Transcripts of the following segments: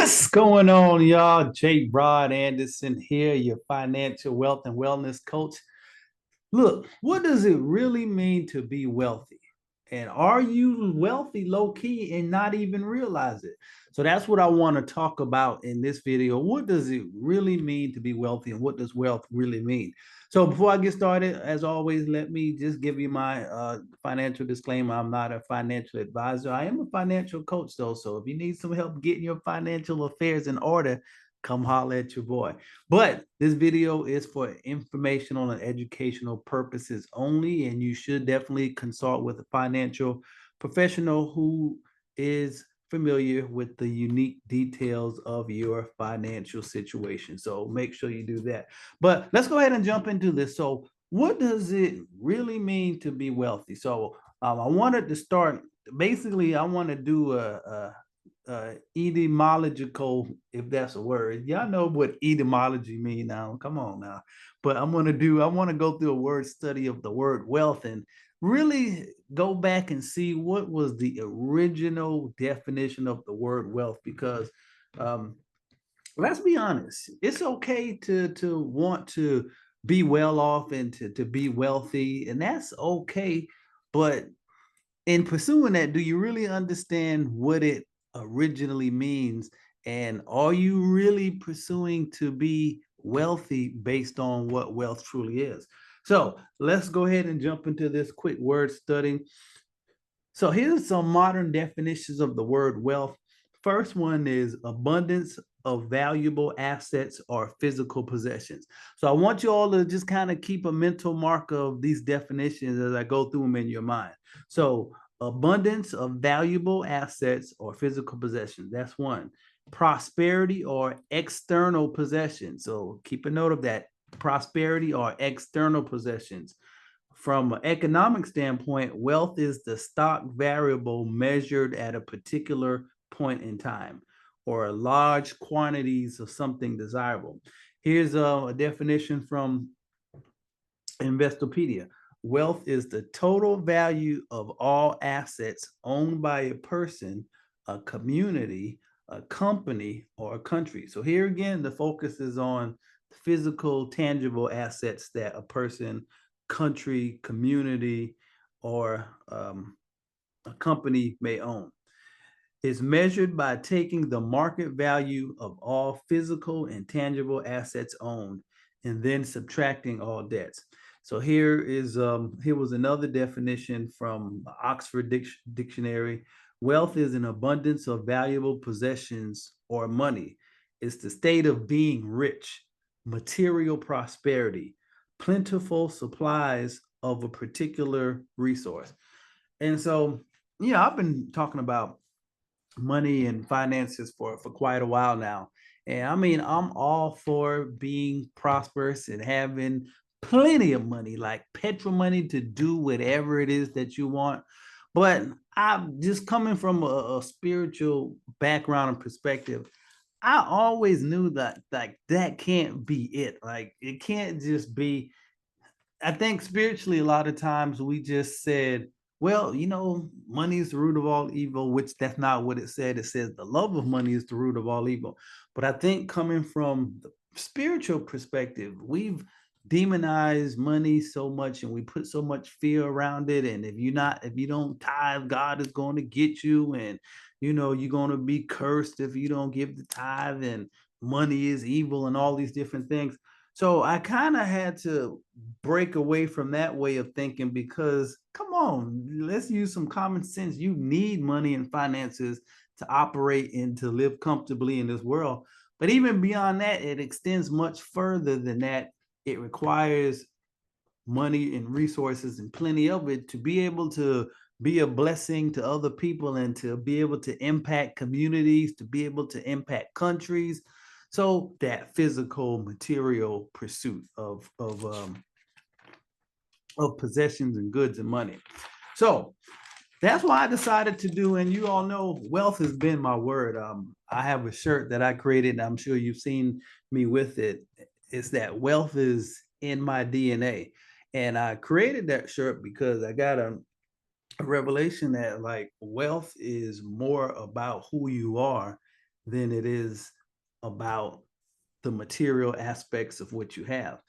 What's going on, y'all? Jay Rod Anderson here, your financial wealth and wellness coach. Look, what does it really mean to be wealthy? And are you wealthy low key and not even realize it? So that's what I want to talk about in this video. What does it really mean to be wealthy, and what does wealth really mean? So before I get started, as always, let me just give you my financial disclaimer. I'm not a financial advisor. I am a financial coach, though. So if you need some help getting your financial affairs in order, come holler at your boy. But this video is for informational and educational purposes only, and you should definitely consult with a financial professional who is familiar with the unique details of your financial situation. So make sure you do that. But let's go ahead and jump into this. So what does it really mean to be wealthy? So I wanted to start, basically, I want to do etymological, if that's a word. Y'all know what etymology mean now. Come on now. But I want to go through a word study of the word wealth and really go back and see what was the original definition of the word wealth, because let's be honest, it's okay to want to be well off and to be wealthy, and that's okay. But in pursuing that, do you really understand what it originally means? And are you really pursuing to be wealthy based on what wealth truly is? So let's go ahead and jump into this quick word study. So here's some modern definitions of the word wealth. First one is abundance of valuable assets or physical possessions. So I want you all to just kind of keep a mental mark of these definitions as I go through them in your mind. So abundance of valuable assets or physical possessions. That's one. Prosperity or external possessions. So keep a note of that. Prosperity or external possessions. From an economic standpoint, wealth is the stock variable measured at a particular point in time, or large quantities of something desirable. Here's a definition from Investopedia. Wealth is the total value of all assets owned by a person, a community, a company, or a country. So here again, the focus is on physical, tangible assets that a person, country, community, or a company may own. Is measured by taking the market value of all physical and tangible assets owned and then subtracting all debts. So here was another definition from Oxford Dictionary. Wealth is an abundance of valuable possessions or money. It's the state of being rich, material prosperity, plentiful supplies of a particular resource. And so, yeah, I've been talking about money and finances for quite a while now. And I mean, I'm all for being prosperous and having plenty of money, like petrol money to do whatever it is that you want. But I'm just coming from a spiritual background and perspective. I always knew that like that can't be it. Like it can't just be. I think spiritually, a lot of times we just said, well, money is the root of all evil, which that's not what it said. It says the love of money is the root of all evil. But I think coming from the spiritual perspective, we've demonized money so much and we put so much fear around it. And if you don't tithe, God is going to get you. And, you're going to be cursed if you don't give the tithe, and money is evil and all these different things. So I kind of had to break away from that way of thinking, because come on, let's use some common sense. You need money and finances to operate and to live comfortably in this world. But even beyond that, it extends much further than that. It requires money and resources and plenty of it to be able to be a blessing to other people and to be able to impact communities, to be able to impact countries. So that physical material pursuit of possessions and goods and money. So that's why I decided to do, and you all know wealth has been my word. I have a shirt that I created, and I'm sure you've seen me with it. It's that wealth is in my DNA. And I created that shirt because I got a revelation that like wealth is more about who you are than it is about the material aspects of what you have.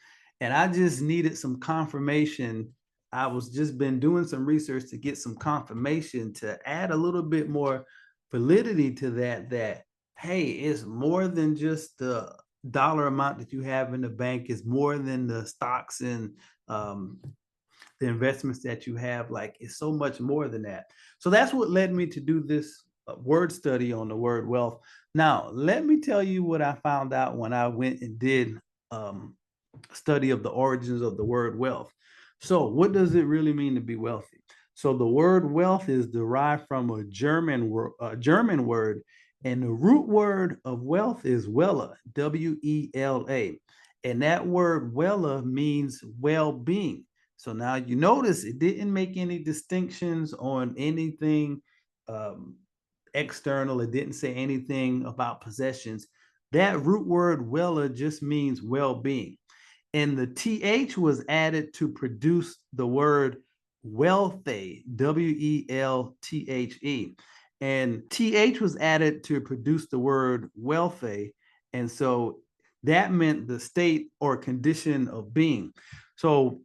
And I just needed some confirmation. I was just been doing some research to get some confirmation to add a little bit more validity to that, that, hey, it's more than just the dollar amount that you have in the bank, is more than the stocks and um, the investments that you have. Like, it's so much more than that. So that's what led me to do this word study on the word wealth. Now, let me tell you what I found out when I went and did um, study of the origins of the word wealth. So, what does it really mean to be wealthy? So, the word wealth is derived from a German word, and the root word of wealth is Wella, Wela, and that word Wella means well-being. So now you notice it didn't make any distinctions on anything um, external. It didn't say anything about possessions. That root word Wella just means well-being, and the th was added to produce the word wealthy, Welthe, and th was added to produce the word wealthy, and so that meant the state or condition of being. So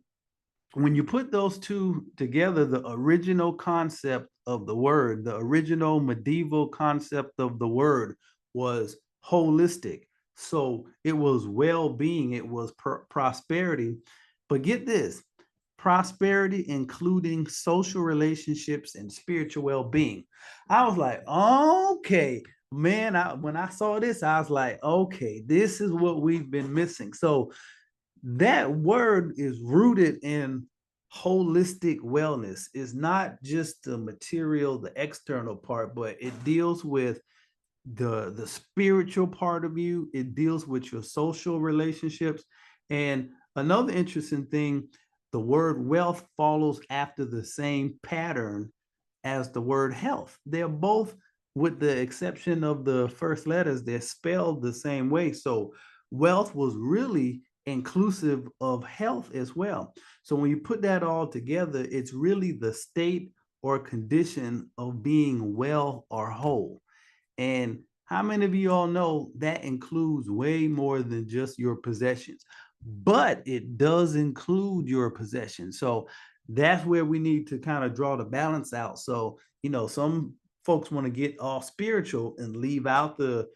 when you put those two together, the original concept of the word, the original medieval concept of the word was holistic. So it was well being, it was prosperity. But get this, prosperity including social relationships and spiritual well being. I was like, okay, man, when I saw this, I was like, okay, this is what we've been missing. So that word is rooted in holistic wellness. It's not just the material, the external part, but it deals with the spiritual part of you. It deals with your social relationships. And another interesting thing, the word wealth follows after the same pattern as the word health. They're both, with the exception of the first letters, they're spelled the same way. So wealth was really inclusive of health as well. So when you put that all together, it's really the state or condition of being well or whole. And how many of you all know that includes way more than just your possessions? But it does include your possessions. So that's where we need to kind of draw the balance out. So, some folks want to get all spiritual and leave out the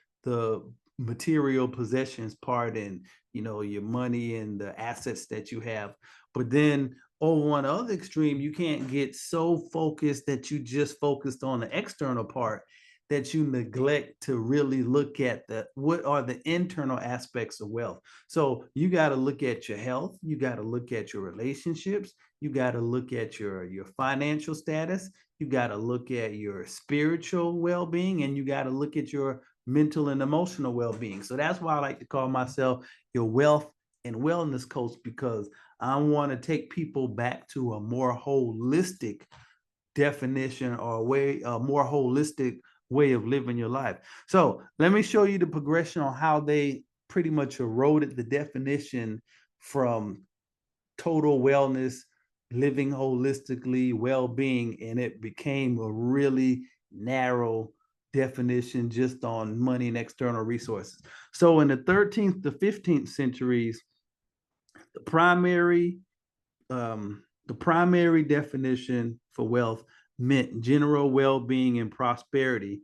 material possessions part, and your money and the assets that you have. But then over on the other extreme, you can't get so focused that you just focused on the external part, that you neglect to really look at what are the internal aspects of wealth. So you got to look at your health, you got to look at your relationships, you got to look at your financial status, you got to look at your spiritual well-being, and you got to look at your mental and emotional well-being. So that's why I like to call myself your wealth and wellness coach, because I want to take people back to a more holistic definition, or a more holistic way of living your life. So let me show you the progression on how they pretty much eroded the definition from total wellness, living holistically, well-being, and it became a really narrow definition just on money and external resources. So in the 13th to 15th centuries, the primary the primary definition for wealth meant general well-being and prosperity,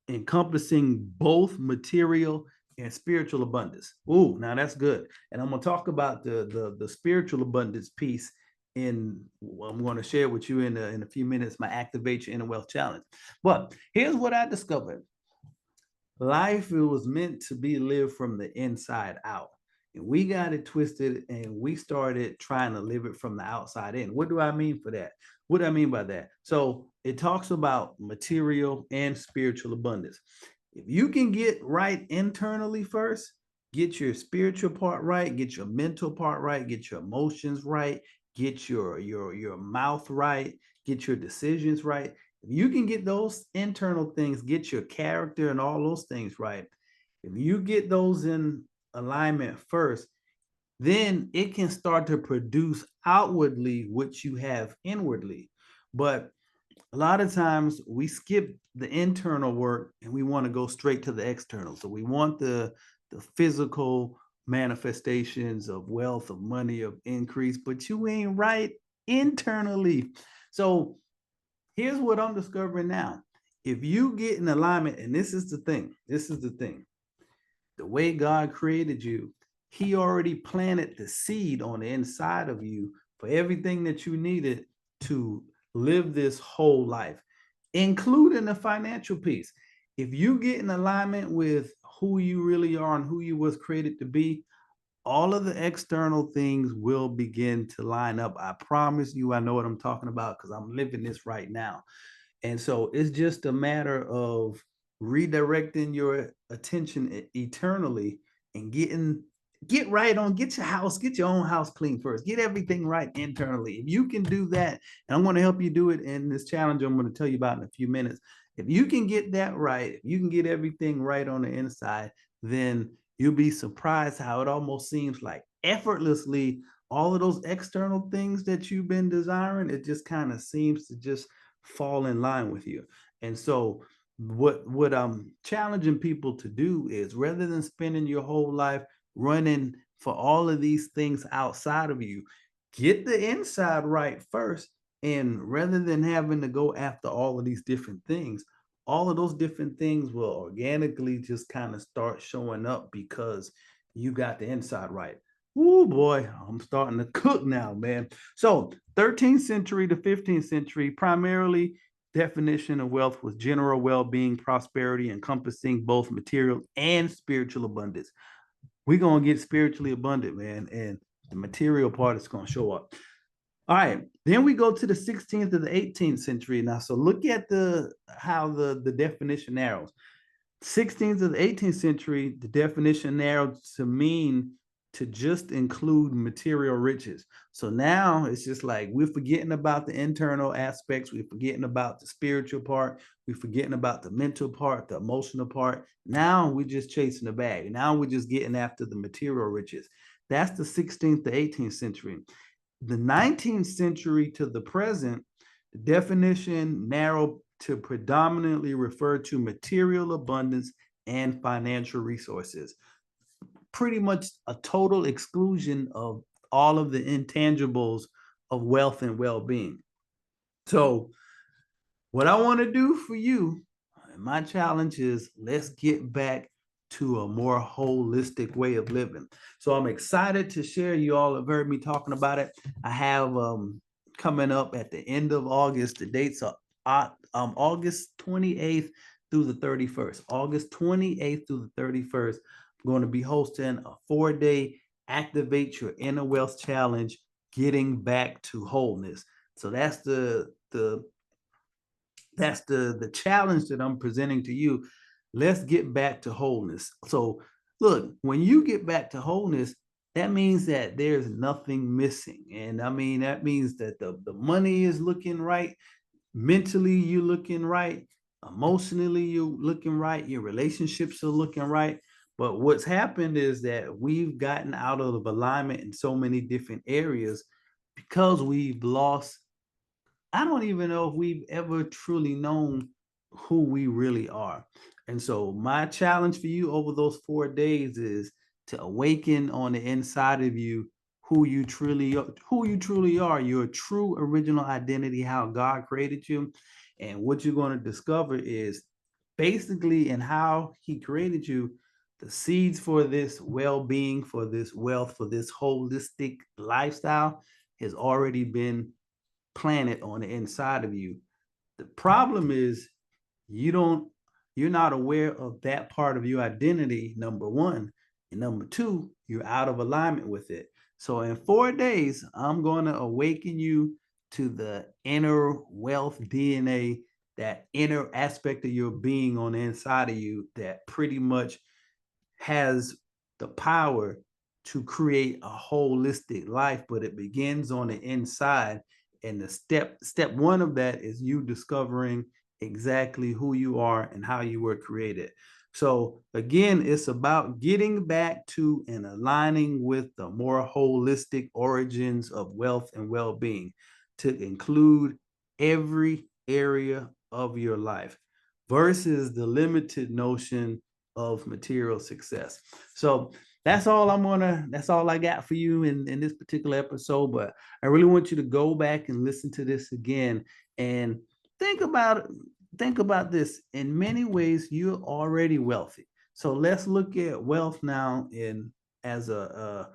encompassing both material and spiritual abundance. Ooh, now that's good. And I'm going to talk about the spiritual abundance piece in, I'm going to share with you in a few minutes, my Activate Your Inner Wealth Challenge. But here's what I discovered. Life, it was meant to be lived from the inside out. And we got it twisted, and we started trying to live it from the outside in. What do I mean for that? What do I mean by that? So it talks about material and spiritual abundance. If you can get right internally first, get your spiritual part right, get your mental part right, get your emotions right, get your mouth right, get your decisions right. If you can get those internal things, get your character and all those things right, if you get those in alignment first, then it can start to produce outwardly what you have inwardly. But a lot of times we skip the internal work and we want to go straight to the external. So we want the physical manifestations of wealth, of money, of increase, but you ain't right internally. So here's what I'm discovering now. If you get in alignment, and this is the thing, the way God created you, He already planted the seed on the inside of you for everything that you needed to live this whole life, including the financial piece. If you get in alignment with who you really are and who you was created to be, all of the external things will begin to line up. I promise you, I know what I'm talking about because I'm living this right now. And so it's just a matter of redirecting your attention eternally and get your house, get your own house clean first. Get everything right internally. If you can do that, and I'm going to help you do it in this challenge I'm going to tell you about in a few minutes. If you can get that right, if you can get everything right on the inside, then you'll be surprised how it almost seems like effortlessly all of those external things that you've been desiring, it just kind of seems to just fall in line with you. And so what I'm challenging people to do is rather than spending your whole life running for all of these things outside of you, get the inside right first. And rather than having to go after all of these different things, all of those different things will organically just kind of start showing up because you got the inside right. Oh boy, I'm starting to cook now, man. So 13th century to 15th century, primarily definition of wealth was general well-being, prosperity, encompassing both material and spiritual abundance. We're gonna get spiritually abundant, man, and the material part is gonna show up. All right, then we go to the 16th to the 18th century now. So look at the how the definition narrows. 16th to the 18th century, the definition narrowed to mean to just include material riches. So now it's just like we're forgetting about the internal aspects, we're forgetting about the spiritual part, we're forgetting about the mental part, the emotional part. Now we're just chasing the bag. Now we're just getting after the material riches. That's the 16th to 18th century. The 19th century to the present, the definition narrowed to predominantly refer to material abundance and financial resources. Pretty much a total exclusion of all of the intangibles of wealth and well-being. So, what I want to do for you, my challenge is let's get back to a more holistic way of living. So I'm excited to share. You all have heard me talking about it. I have coming up at the end of August. The dates are August 28th through the 31st. August 28th through the 31st. I'm going to be hosting a 4-day Activate Your Inner Wealth Challenge, Getting Back to Wholeness. So that's the challenge that I'm presenting to you. Let's get back to wholeness. So look, when you get back to wholeness, that means that there's nothing missing. And I mean, that means that the money is looking right, mentally you're looking right, emotionally you're looking right, your relationships are looking right. But what's happened is that we've gotten out of alignment in so many different areas because we've lost. I don't even know if we've ever truly known who we really are. And so my challenge for you over those 4 days is to awaken on the inside of you who you truly are, your true original identity, how God created you. And what you're going to discover is basically in how he created you, the seeds for this well-being, for this wealth, for this holistic lifestyle has already been planet on the inside of you. The problem is you don't you're not aware of that part of your identity, number one. And number two, you're out of alignment with it. So in 4 days, I'm going to awaken you to the inner wealth DNA, that inner aspect of your being on the inside of you that pretty much has the power to create a holistic life, but it begins on the inside. And the step one of that is you discovering exactly who you are and how you were created. So again, it's about getting back to and aligning with the more holistic origins of wealth and well-being to include every area of your life versus the limited notion of material success. So that's all that's all I got for you in this particular episode. But I really want you to go back and listen to this again and think about think about this. In many ways, you're already wealthy. So let's look at wealth now in as a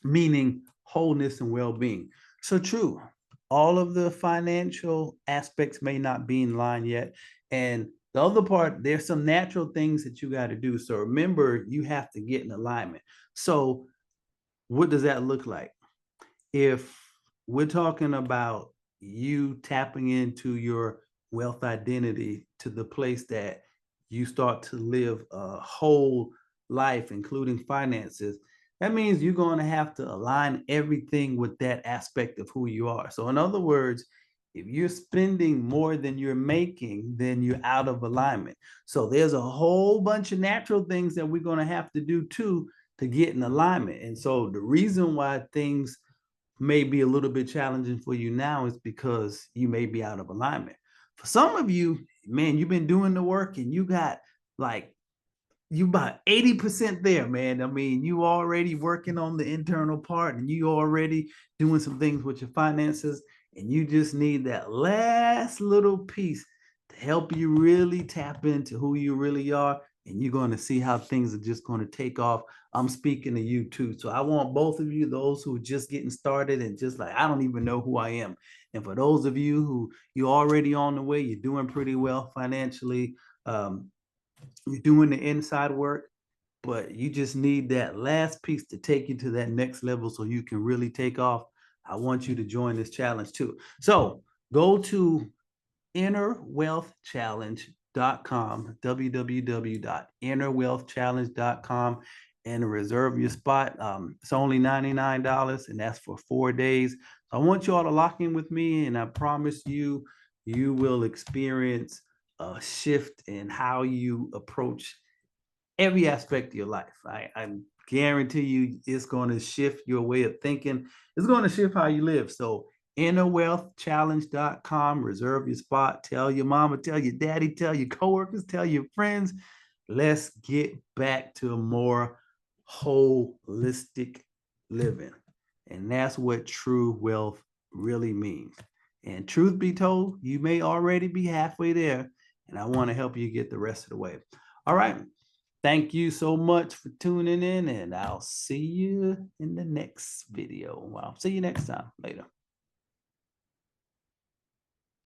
meaning wholeness and well-being. So true, all of the financial aspects may not be in line yet. And the other part, there's some natural things that you got to do. So remember, you have to get in alignment. So what does that look like? If we're talking about you tapping into your wealth identity to the place that you start to live a whole life, including finances, that means you're going to have to align everything with that aspect of who you are. So, in other words, if you're spending more than you're making, then you're out of alignment. So, there's a whole bunch of natural things that we're going to have to do too to get in alignment. And so, the reason why things may be a little bit challenging for you now is because you may be out of alignment. For some of you, man, you've been doing the work and you got like you about 80% there, man. I mean, you already working on the internal part and you already doing some things with your finances, and you just need that last little piece to help you really tap into who you really are. And you're going to see how things are just going to take off. I'm speaking to you too. So I want both of you, those who are just getting started and just like, I don't even know who I am. And for those of you who you're already on the way, you're doing pretty well financially. You're doing the inside work, but you just need that last piece to take you to that next level so you can really take off. I want you to join this challenge too. So go to innerwealthchallenge.com, www.innerwealthchallenge.com, and reserve your spot. It's only $99, and that's for 4 days. I want you all to lock in with me, and I promise you, you will experience a shift in how you approach every aspect of your life. I guarantee you it's going to shift your way of thinking. It's going to shift how you live. So innerwealthchallenge.com, reserve your spot. Tell your mama, tell your daddy, tell your coworkers, tell your friends. Let's get back to a more holistic living. And that's what true wealth really means. And truth be told, you may already be halfway there, and I want to help you get the rest of the way. All right. Thank you so much for tuning in, and I'll see you in the next video. I'll see you next time. Later.